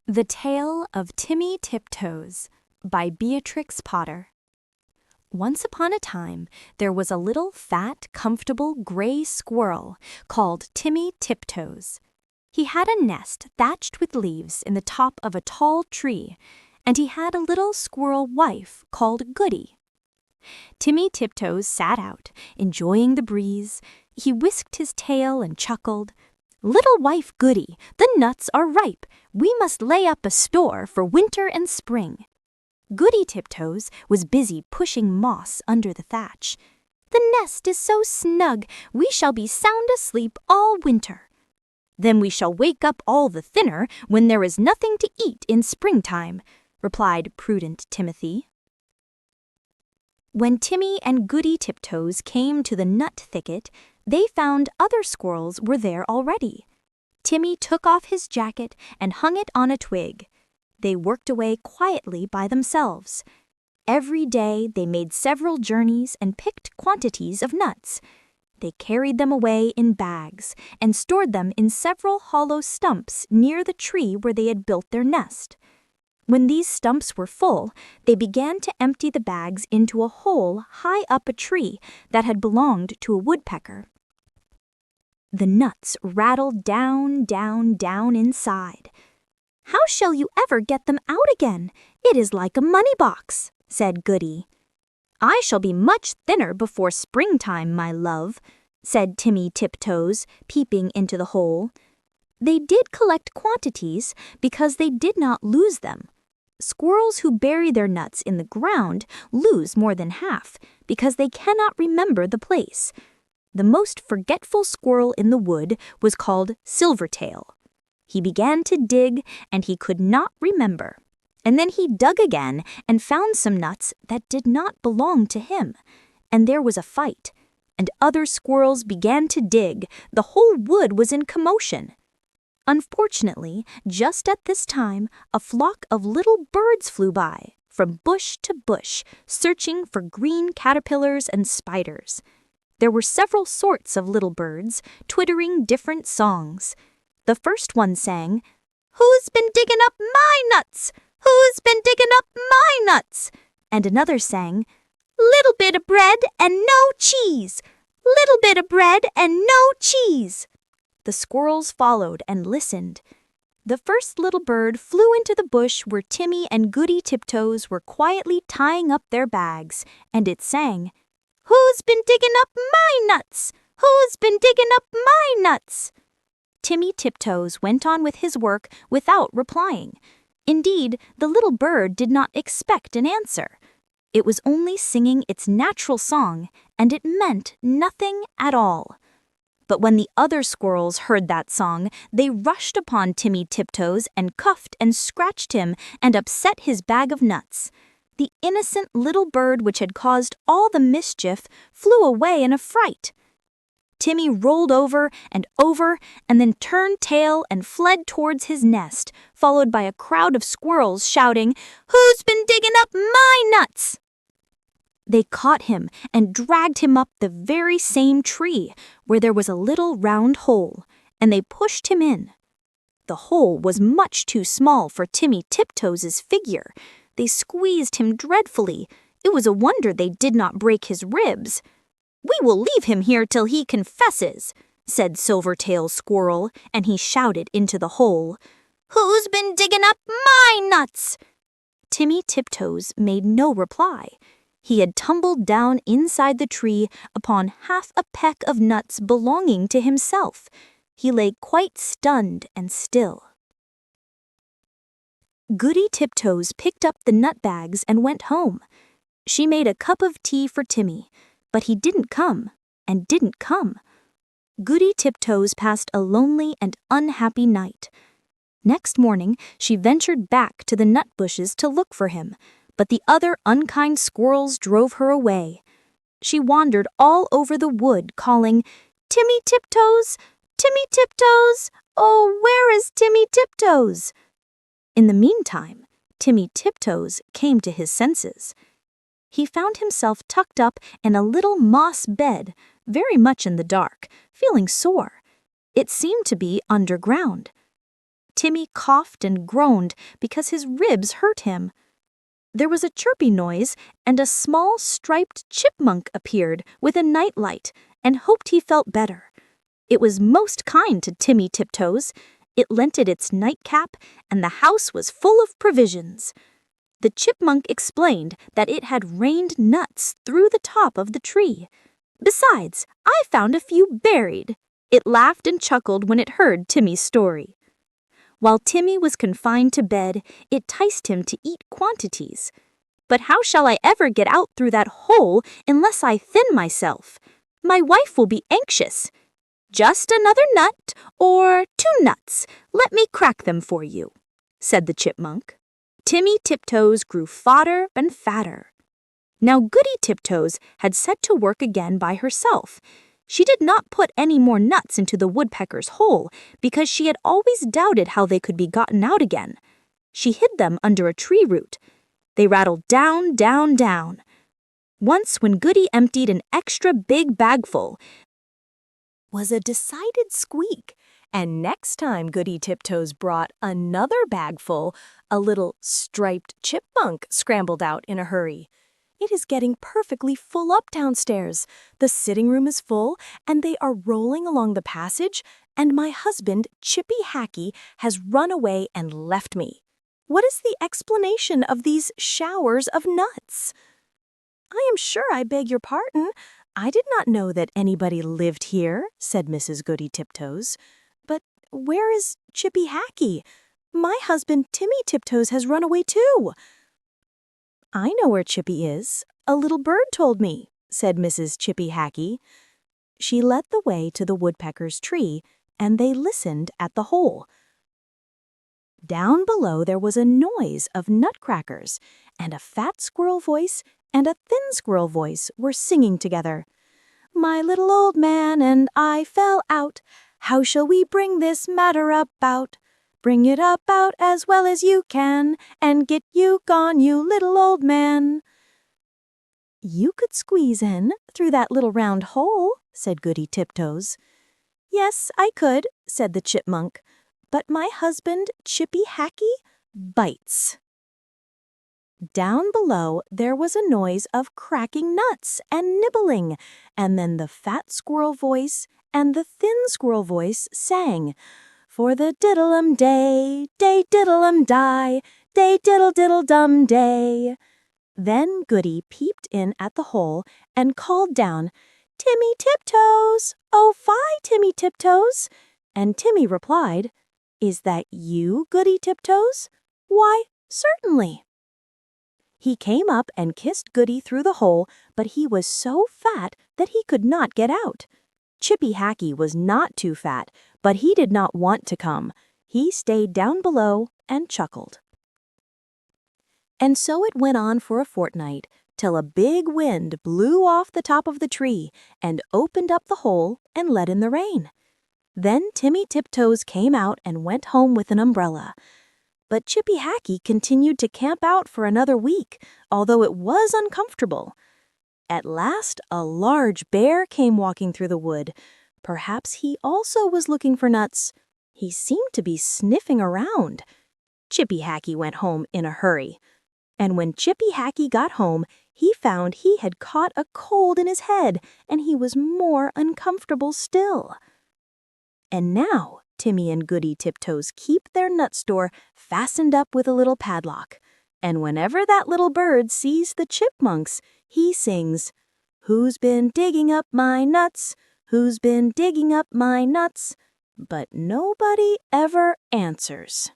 The Tale of Timmy Tiptoes by Beatrix Potter. Once upon a time, there was a little fat, comfortable gray squirrel called Timmy Tiptoes. He had a nest thatched with leaves in the top of a tall tree, and he had a little squirrel wife called Goody. Timmy Tiptoes sat out, enjoying the breeze. He whisked his tail and chuckled. "Little wife Goody, the nuts are ripe. We must lay up a store for winter and spring." Goody Tiptoes was busy pushing moss under the thatch. "The nest is so snug, we shall be sound asleep all winter. Then we shall wake up all the thinner when there is nothing to eat in springtime," replied prudent Timothy. When Timmy and Goody Tiptoes came to the nut thicket, they found other squirrels were there already. Timmy took off his jacket and hung it on a twig. They worked away quietly by themselves. Every day they made several journeys and picked quantities of nuts. They carried them away in bags and stored them in several hollow stumps near the tree where they had built their nest. When these stumps were full, they began to empty the bags into a hole high up a tree that had belonged to a woodpecker. The nuts rattled down, down, down inside. "How shall you ever get them out again? It is like a money box," said Goody. "I shall be much thinner before springtime, my love," said Timmy Tiptoes, peeping into the hole. They did collect quantities because they did not lose them. Squirrels who bury their nuts in the ground lose more than half because they cannot remember the place. The most forgetful squirrel in the wood was called Silvertail. He began to dig, and he could not remember. And then he dug again and found some nuts that did not belong to him. And there was a fight. And other squirrels began to dig. The whole wood was in commotion. Unfortunately, just at this time, a flock of little birds flew by, from bush to bush, searching for green caterpillars and spiders. There were several sorts of little birds, twittering different songs. The first one sang, "Who's been digging up my nuts? Who's been digging up my nuts?" And another sang, "Little bit of bread and no cheese. Little bit of bread and no cheese." The squirrels followed and listened. The first little bird flew into the bush where Timmy and Goody Tiptoes were quietly tying up their bags, and it sang, "Who's been digging up my nuts? Who's been digging up my nuts?" Timmy Tiptoes went on with his work without replying. Indeed, the little bird did not expect an answer. It was only singing its natural song, and it meant nothing at all. But when the other squirrels heard that song, they rushed upon Timmy Tiptoes and cuffed and scratched him and upset his bag of nuts. The innocent little bird which had caused all the mischief flew away in a fright. Timmy rolled over and then turned tail and fled towards his nest, followed by a crowd of squirrels shouting, "Who's been digging up my nuts?" They caught him and dragged him up the very same tree, where there was a little round hole, and they pushed him in. The hole was much too small for Timmy Tiptoes' figure. They squeezed him dreadfully. It was a wonder they did not break his ribs. "We will leave him here till he confesses," said Silvertail Squirrel, and he shouted into the hole, "Who's been digging up my nuts?" Timmy Tiptoes made no reply. He had tumbled down inside the tree upon half a peck of nuts belonging to himself. He lay quite stunned and still. Goody Tiptoes picked up the nut bags and went home. She made a cup of tea for Timmy, but he didn't come and didn't come. Goody Tiptoes passed a lonely and unhappy night. Next morning, she ventured back to the nut bushes to look for him, but the other unkind squirrels drove her away. She wandered all over the wood, calling, "Timmy Tiptoes! Timmy Tiptoes! Oh, where is Timmy Tiptoes?" In the meantime, Timmy Tiptoes came to his senses. He found himself tucked up in a little moss bed, very much in the dark, feeling sore. It seemed to be underground. Timmy coughed and groaned because his ribs hurt him. There was a chirpy noise, and a small striped chipmunk appeared with a nightlight and hoped he felt better. It was most kind to Timmy Tiptoes. It lent it its nightcap, and the house was full of provisions. The chipmunk explained that it had rained nuts through the top of the tree. Besides, I found a few buried. It laughed and chuckled when it heard Timmy's story. While Timmy was confined to bed, it enticed him to eat quantities. But how shall I ever get out through that hole unless I thin myself? My wife will be anxious. Just another nut, or 2 nuts. Let me crack them for you, said the chipmunk. Timmy Tiptoes grew fatter and fatter. Now Goody Tiptoes had set to work again by herself. She did not put any more nuts into the woodpecker's hole because she had always doubted how they could be gotten out again. She hid them under a tree root. They rattled down, down, down. Once when Goody emptied an extra big bagful, was a decided squeak, and next time Goody Tiptoes brought another bagful, a little striped chipmunk scrambled out in a hurry. It is getting perfectly full up downstairs. The sitting room is full, and they are rolling along the passage, and my husband, Chippy Hackey, has run away and left me. What is the explanation of these showers of nuts? I am sure I beg your pardon. I did not know that anybody lived here, said Mrs. Goody Tiptoes. But where is Chippy Hackey? My husband, Timmy Tiptoes, has run away too. I know where Chippy is. A little bird told me, said Mrs. Chippy Hackey. She led the way to the woodpecker's tree, and they listened at the hole. Down below there was a noise of nutcrackers, and a fat squirrel voice and a thin squirrel voice were singing together. My little old man and I fell out. How shall we bring this matter about? Bring it about as well as you can, and get you gone, you little old man. You could squeeze in through that little round hole, said Goody Tiptoes. Yes, I could, said the chipmunk, but my husband, Chippy Hackey, bites. Down below there was a noise of cracking nuts and nibbling, and then the fat squirrel voice and the thin squirrel voice sang, for the diddle-um day, day diddle-um die, day diddle-diddle-dum day. Then Goody peeped in at the hole and called down, Timmy Tiptoes, oh fie, Timmy Tiptoes. And Timmy replied, Is that you, Goody Tiptoes? Why, certainly. He came up and kissed Goody through the hole, but he was so fat that he could not get out. Chippy Hackey was not too fat, but he did not want to come. He stayed down below and chuckled. And so it went on for a fortnight, till a big wind blew off the top of the tree and opened up the hole and let in the rain. Then Timmy Tiptoes came out and went home with an umbrella. But Chippy Hackey continued to camp out for another week, although it was uncomfortable. At last, a large bear came walking through the wood. Perhaps he also was looking for nuts. He seemed to be sniffing around. Chippy Hackey went home in a hurry. And when Chippy Hackey got home, he found he had caught a cold in his head, and he was more uncomfortable still. And now Timmy and Goody Tiptoes keep their nut store fastened up with a little padlock. And whenever that little bird sees the chipmunks, he sings, Who's been digging up my nuts? Who's been digging up my nuts? But nobody ever answers.